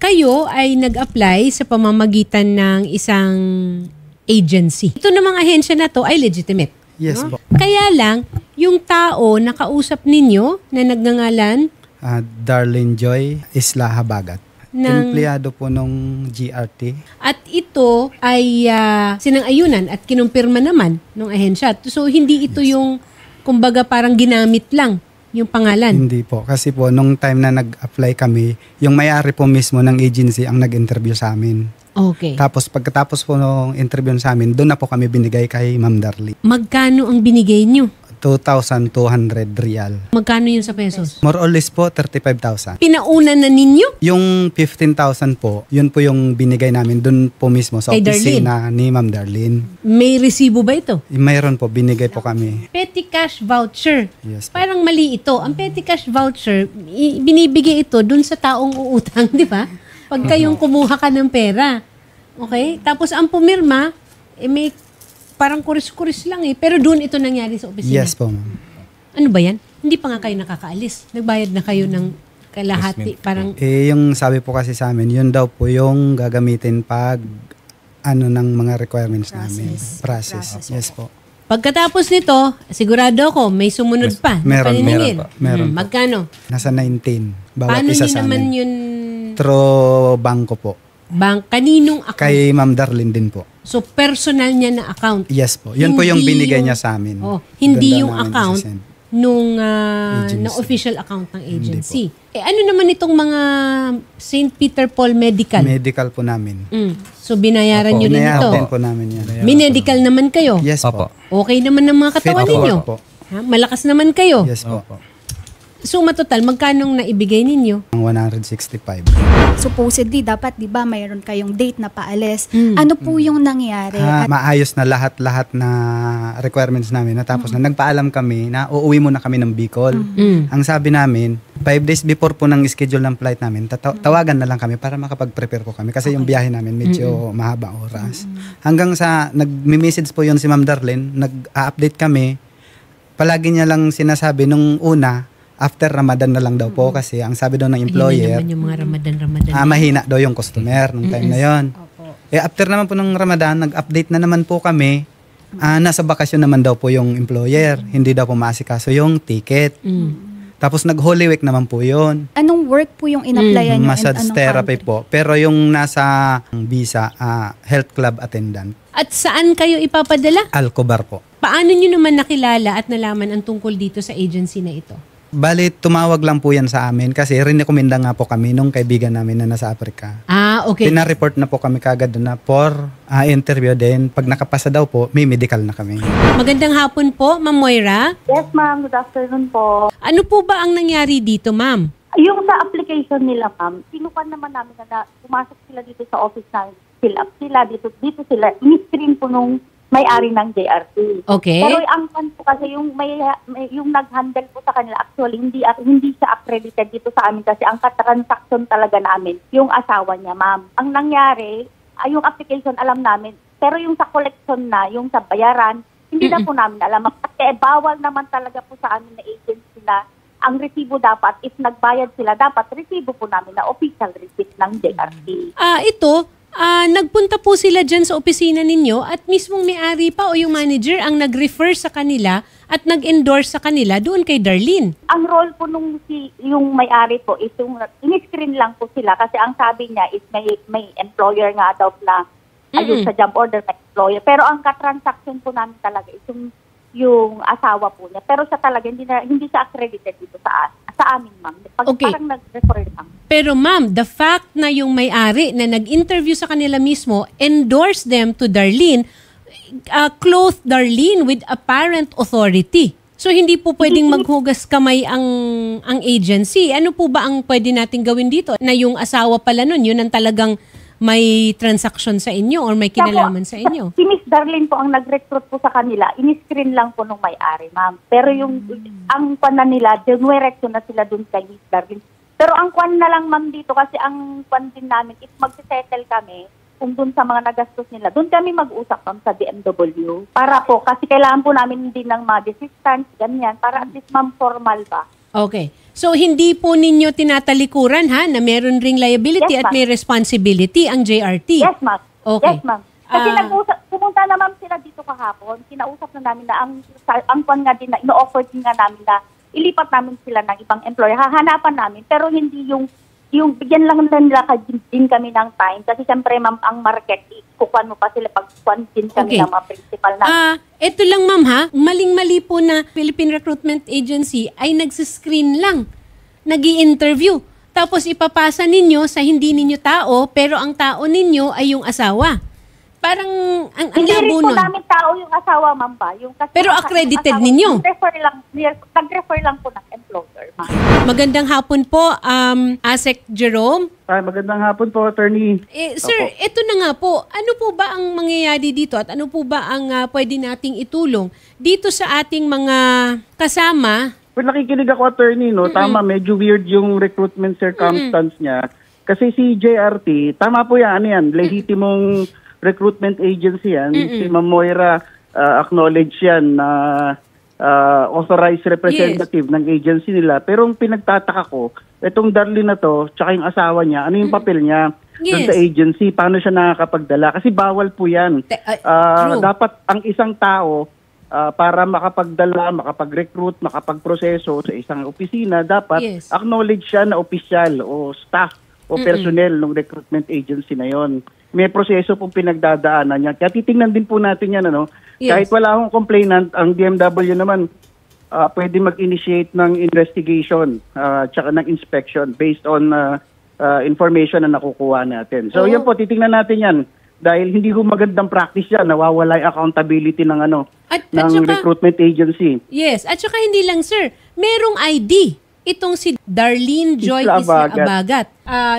kayo ay nag-apply sa pamamagitan ng isang agency. Ito namang ahensya na to ay legitimate. Yes no? po. Kaya lang, yung tao na kausap ninyo na nagngangalan Darlene Joy Isla Habagat. Empleyado po nung GRT. At ito ay sinang-ayunan at kinumpirma naman ng ahensya. So, hindi ito yung, kumbaga, parang ginamit lang yung pangalan. Hindi po. Kasi po, nung time na nag-apply kami, yung may-ari po mismo ng agency ang nag-interview sa amin. Okay. Tapos, pagkatapos po nung interview sa amin, doon na po kami binigay kay Ma'am Darlene. Magkano ang binigay nyo? 2,200 real. Magkano yun sa pesos? More or less po, 35,000. Pinauna na ninyo? Yung 15,000 po, yun po yung binigay namin doon po mismo sa Kay opisina ni Ma'am Darlene. May resibo ba ito? Mayroon po, binigay po kami. Petty cash voucher. Yes po. Parang mali ito. Ang petty cash voucher, binibigay ito dun sa taong uutang, di ba? Pag kayong kumuha ka ng pera. Okay? Tapos ang pumirma, may parang kuris-kuris lang eh. Pero doon ito nangyari sa opisina. Yes po, ma'am. Ano ba yan? Hindi pa nga kayo nakakaalis. Nagbayad na kayo ng kalahati. Parang, Yung sabi po kasi sa amin, yun daw po yung gagamitin pag ng mga requirements namin. Process. Yes po. pagkatapos nito, sigurado ako, may sumunod pa. Meron, paniningil. meron po. Magkano? Nasa 19. Bawat Paano isa nyo sa naman amin. yun? Through banko po. Kaninong account? Kay Ma'am Darlene din po. So, personal niya na account. Yes po. Yun po yung binigay niya sa amin. Hindi Doon yung namin account isasend. nung Agency. na official account ng agency. Ano naman itong mga St. Peter Paul Medical? Medical po namin. So, binayaran nyo rin ito. Binayaran po namin yan. May medical naman kayo? Yes po. Okay naman ng mga katawan Fit ninyo? po. Ha? Malakas naman kayo? Yes po. So, matotal, magkanong naibigay ninyo? Ang 165. Supposedly, dapat, di ba, mayroon kayong date na paalis. Ano po yung nangyari? Maayos na lahat-lahat na requirements namin. Tapos na nagpaalam kami na uuwi muna kami ng Bicol. Ang sabi namin, 5 days before po ng schedule ng flight namin, tawagan na lang kami para makapag-prepare po kami. Kasi yung biyahe namin medyo mahabang oras. Hanggang sa nag-message po yun si Ma'am Darlene, nag-update kami. Palagi niya lang sinasabi nung una, after Ramadan na lang daw po kasi ang sabi daw ng employer, Naman yung mga Ramadan. mahina daw yung customer nung time na yon. After naman po ng Ramadan, nag-update na naman po kami. Nasa bakasyon naman daw po yung employer. Hindi daw po maasikaso yung ticket. Tapos nag-Holy Week naman po yon. Anong work po yung in-applyan nyo? Massage therapy po. Pero yung nasa visa, health club attendant. At saan kayo ipapadala? Alcobar po. Paano nyo naman nakilala at nalaman ang tungkol dito sa agency na ito? Bali, tumawag lang po yan sa amin kasi rinekomenda nga po kami nung kaibigan namin na nasa Africa. Okay. Pina-report na po kami kagad na for interview din. Pag nakapasa daw po, may medical na kami. Magandang hapon po, Ma'am Moira. Yes, ma'am. Good afternoon po. Ano po ba ang nangyari dito, ma'am? Yung sa application nila, ma'am, sinukan naman namin na pumasok sila dito sa office namin. Fill up sila, dito sila. In-screen po nung may-ari ng JRT. Okay. Pero ang pan po kasi yung yung nag-handle po sa kanila, actually hindi siya accredited dito sa amin kasi ang transaction talaga namin yung asawa niya, ma'am. Ang nangyari, yung application alam namin, pero yung sa collection na, yung sa bayaran, hindi na po namin alam. Kasi bawal naman talaga po sa amin na agency na ang resibo dapat, if nagbayad sila, dapat resibo po namin na official receipt ng JRT. Nagpunta po sila dyan sa opisina ninyo at mismong may-ari pa o yung manager ang nag-refer sa kanila at nag-endorse sa kanila doon kay Darlene. Ang role po yung may-ari po is yung in-screen lang po sila kasi ang sabi niya is may employer nga daw na ayun sa job order may employer. Pero ang ka-transaction po namin talaga is yung asawa po niya. Pero siya talaga hindi siya accredited dito sa amin, ma'am. Parang nag-refer lang. Pero ma'am, the fact na yung may-ari na nag-interview sa kanila mismo endorse them to Darlene, clothed Darlene with apparent authority. So hindi po pwedeng maghugas kamay ang agency. Ano po ba ang pwede nating gawin dito? Na yung asawa pala nun, yun ang talagang may transaction sa inyo or may kinalaman sa inyo? Si Miss Darlene po ang nag-recruit po sa kanila. In-screen lang po nung may-ari, ma'am. Pero ang kwan nila, dinuereksyon na sila dun kay Miss Darlene. Pero ang kwan na lang, ma'am, dito kasi ang kwan din namin, if mag-settle kami, kung dun sa mga nagastos nila, dun kami mag-usap ma'am sa DMW. Para po, kasi kailangan po namin din ng mga desistance, ganyan, para at least ma'am formal ba? Okay. So, hindi po ninyo tinatalikuran ha na meron ring liability Yes, at ma'am. may responsibility ang JRT? Yes, ma'am. Okay. Yes, ma'am. Kasi pumunta na ma'am sila dito kahapon. Kinausap na namin na ang kwan nga din na ino-offer din nga namin na ilipat namin sila ng ibang employer. Hahanapan namin. Pero hindi yung bigyan lang nila din kami ng time. Kasi siyempre ma'am, ang market, kukuhan mo pa sila pag kuhan din kami Okay. ng mga principal na. Ito lang ma'am ha, maling-mali po na Philippine Recruitment Agency ay nagsiscreen lang, nag-i-interview. Tapos ipapasa ninyo sa hindi ninyo tao, pero ang tao ninyo ay yung asawa. Parang ang Hindi rin labo po nun. namin tao yung asawa, ma'am ba? Pero accredited ninyo? Nag-refer lang po ng employer, ma'am. Magandang hapon po, Asek Jerome. Magandang hapon po, attorney. Sir, ito na nga po. Ano po ba ang mangyayari dito at ano po ba ang pwede nating itulong dito sa ating mga kasama? Well, nakikinig ako, attorney, no? Tama, medyo weird yung recruitment circumstance niya. Kasi si JRT, tama po yan, ano yan, lehitimong recruitment agency yan. Si Ma'am Moira acknowledge yan na authorized representative ng agency nila. Pero ang pinagtataka ko, itong Darlene na to, tsaka yung asawa niya, ano yung papel niya doon sa agency? Paano siya nakakapagdala? Kasi bawal po yan. True. Dapat ang isang tao, para makapagdala, makapag-recruit, makapagproseso sa isang opisina, dapat acknowledge siya na opisyal o staff o personnel ng recruitment agency na yon. May proseso pong pinagdadaanan niya. Kaya titingnan din po natin yan. Ano? Kahit wala akong complainant, ang DMW naman pwede mag-initiate ng investigation tsaka ng inspection based on information na nakukuha natin. So yan po, titingnan natin yan. Dahil hindi ko magandang practice yan, nawawala yung accountability ng ng recruitment agency. Yes, at saka hindi lang sir, merong ID. Itong si Darlene Joy Abagat.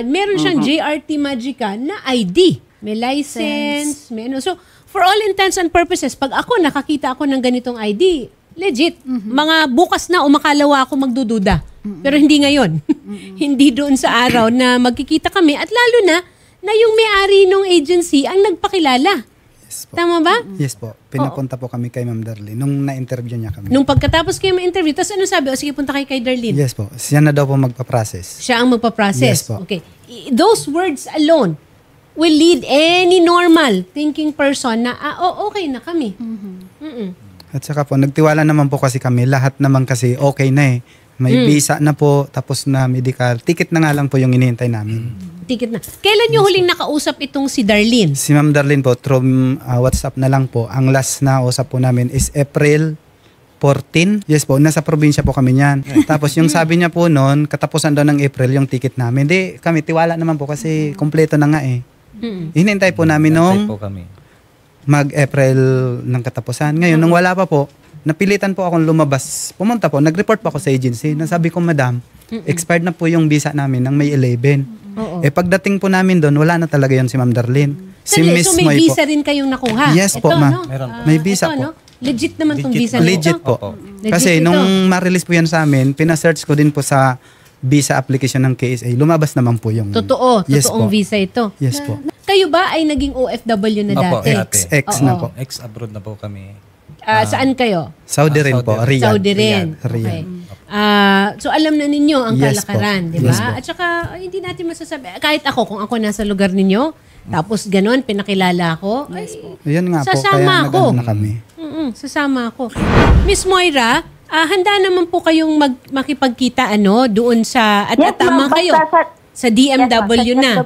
Meron siyang JRT Magica na ID. May license, may ano. So, for all intents and purposes, pag ako nakakita ako ng ganitong ID, legit, mga bukas na o makalawa ako magdududa. Pero hindi ngayon. Hindi doon sa araw na magkikita kami at lalo na yung may-ari ng agency ang nagpakilala. Yes po. Tama ba? Yes po. Pinapunta po kami kay Ma'am Darlene nung na-interview niya kami. Nung pagkatapos kayo ma-interview, tapos ano sabi? O sige, punta kayo kay Darlene. Yes po. Siya na daw po magpa-process. Siya ang magpa-process. Yes po. Okay. Those words alone will lead any normal thinking person na, okay na kami. At saka po, nagtiwala naman po kasi kami. Lahat naman kasi okay na eh. May visa na po, tapos na medical. Ticket na nga lang po yung hinihintay namin. Ticket na. Kailan nyo huling nakausap itong si Darlene? Si Ma'am Darlene po, through WhatsApp na lang po. Ang last na usap po namin is April 14. Yes po, nasa probinsya po kami niyan. Tapos yung sabi niya po noon, katapusan daw ng April yung ticket namin. Hindi, kami tiwala naman po kasi kompleto na nga eh. Hinintay po namin nung mag-April ng katapusan. Ngayon, nung wala pa po, napilitan po akong lumabas. Pumunta po, nag-report po ako sa agency. Nasabi ko, Madam, expired na po yung visa namin ng May 11. Pagdating po namin doon, wala na talaga yun si Ma'am Darlene. Si Miss So may Moy visa po. rin kayong nakuha? Yes po, ma'am. Meron po. May visa ito, po. no? Legit naman tong visa Legit nito? po. Legit Kasi ito. nung ma-release po yan sa amin, pina-search ko din po sa visa application ng KSA. Lumabas naman po yung... Totoo. Yes Totoong po. visa ito. Yes po. Kayo ba ay naging OFW na Opo, dati? dati. Ex na po. Ex-abroad na po kami. Saan kayo? Saudi rin po. Saudi. Riyadh. Saudi rin. Riyadh. Okay. So alam na ninyo ang Yes kalakaran, po. di ba? Yes po. At saka hindi natin masasabi. Kahit ako, kung ako nasa lugar ninyo, tapos ganun, pinakilala ako, Yan nga po. Sasama Kaya ako. nag-ano na kami. Sasama ako. Miss Moira, handa naman po kayong makipagkita doon sa, at tama kayo, sa DMW na.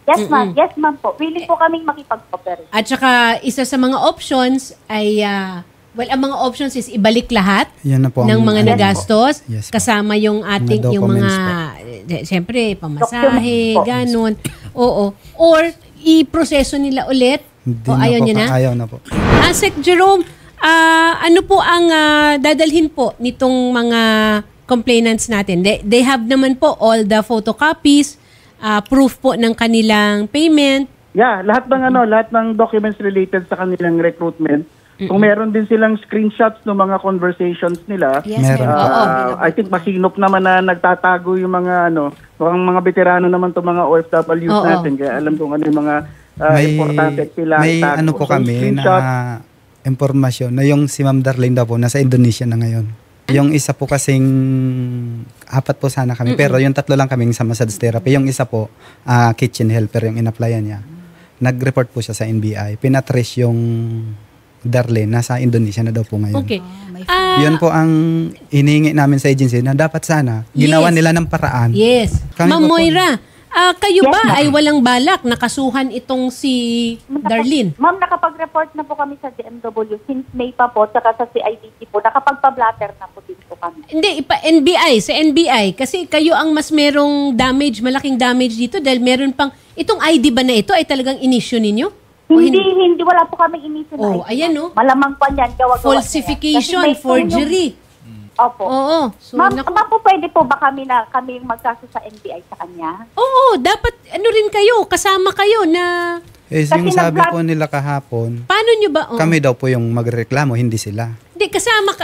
Yes, ma'am. Yes, ma'am po. Willing po kaming makipag-cooperate. At saka isa sa mga options ay, ang mga options is ibalik lahat Yan na po. ng ang- mga ano nagastos, po. Yes po. kasama yung ating, Mga yung mga, siyempre, pamasahe, Documents po. ganun. Oo. Or, i-proseso nila ulit. Hindi O ayaw po, niyo na? Ayaw na po. Asek Jerome, ano po ang dadalhin po nitong mga complainants natin? They have naman po all the photocopies, proof po ng kanilang payment. Yeah, lahat ng documents related sa kanilang recruitment. Kung meron din silang screenshots ng mga conversations nila, Yes, Meron meron. I think masinop naman na nagtatago yung mga mukhang mga veterano naman to mga OFWs Oo. natin. Kaya alam kung ano yung mga importante at kailangan may itago. ano po So, kami screenshot, na impormasyon na yung si Ma'am Darlene daw po nasa Indonesia na ngayon. Yung isa po kasing, 4 po sana kami, pero yung 3 lang kaming sa massage therapy. Yung isa po, kitchen helper yung in-applyan niya. Nag-report po siya sa NBI. Pinatrace yung Darlene, nasa Indonesia na daw po ngayon. Okay. Yun po ang inihingi namin sa agency na dapat sana ginawa nila ng paraan. Yes. Kami Ma'am po po- Moira, kayo Yes, ba ma'am. ay walang balak na kasuhan itong si Darlene? Ma'am, nakapag-report na po kami sa DMW since May pa po, tsaka sa CIDC po. Nakapagpa-blatter na po din po kami. Hindi, sa NBI. Kasi kayo ang mas merong damage, malaking damage dito dahil meron pang, itong ID ba na ito ay talagang inisyu ninyo? O Hindi, wala po kami inisyu na. Oh, ayan, no? Malamang pa niyan, gawa-gawa. Falsification, niya yan. Kasi may forgery. Opo. Oo. So, Ma'am, ma'am po, pwede po ba kami magkaso sa NBI sa kanya? Oo, dapat ano rin kayo, kasama kayo na Yung Kasi sabi nag-vlog- po nila kahapon, paano nyo ba? Oo. kami daw po yung magreklamo, hindi sila. Hindi, kasama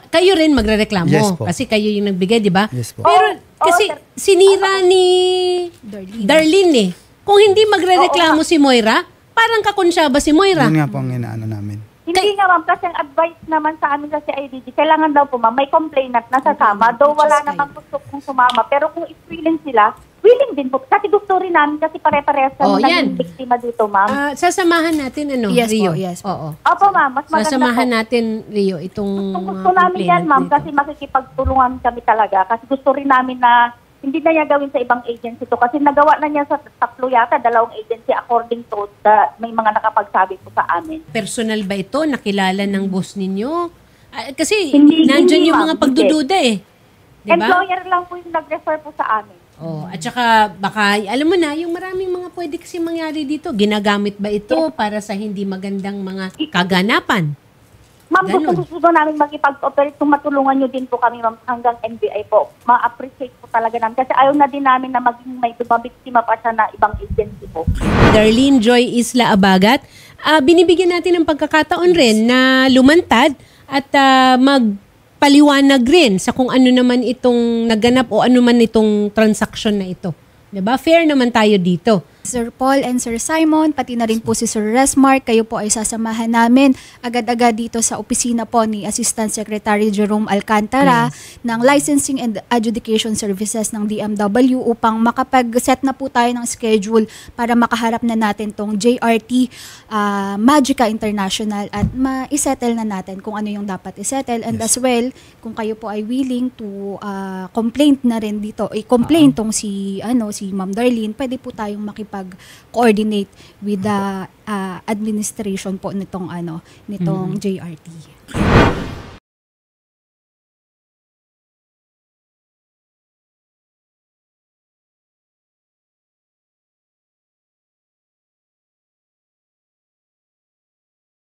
kayo rin magrereklamo. Yes po. Kasi kayo yung nagbigay, di ba? Yes po. Pero kasi sir. sinira ni Darlene eh. Kung hindi magrereklamo si Moira, parang kakonsyaba si Moira. Yun nga po ang inaano namin. Hindi nga ma'am, kasi ang advice naman sa amin sa CIDG, kailangan daw po ma'am, may complainant na sasama. Though wala namang gusto kong sumama, pero kung willing sila, willing din po. Kasi gusto rin namin kasi pare-parehas Oh, kami yan. naging biktima dito ma'am. Sasamahan natin Yes po, Rio. yes po. Oo. Opo ma'am, mas maganda Sasamahan po. natin Rio itong Kung gusto namin yan ma'am, complainant kasi makikipagtulungan kami talaga. Kasi gusto rin namin na hindi na niya gawin sa ibang agency to. Kasi nagawa na niya sa 2 yata, 2 agency according to may mga nakapagsabi po sa amin. personal ba ito? Nakilala ng boss ninyo? Kasi Hindi, nandyan yung ma'am. mga pagdududa eh. Di ba? Employer lang po yung nag-refer po sa amin. Oh, at saka baka alam mo na yung maraming mga pwede kasi mangyari dito. Ginagamit ba ito para sa hindi magandang mga kaganapan? Ma'am, Ganon. gusto namin makipag-operate kung matulungan nyo din po kami ma'am hanggang NBI po. Ma-appreciate po talaga namin. Kasi ayaw na din namin na maging may bumabiktima pa siya na ibang agency po. Darlene Joy Isla Abagat, binibigyan natin ng pagkakataon rin na lumantad at magpaliwanag rin sa kung ano naman itong naganap o ano man itong transaction na ito. 'Di ba? Fair naman tayo dito. Sir Paul and Sir Simon, pati na rin po si Sir Resmark, kayo po ay sasamahan namin agad-agad dito sa opisina po ni Assistant Secretary Jerome Alcantara ng Licensing and Adjudication Services ng DMW upang makapag-set na po tayo ng schedule para makaharap na natin tong JRT Magica International at ma-isettle na natin kung ano yung dapat isettle and as well, kung kayo po ay willing to complaint na rin dito, i-complain tong si Ma'am Darlene, pwede po tayong makipag-coordinate with the administration po nitong JRT.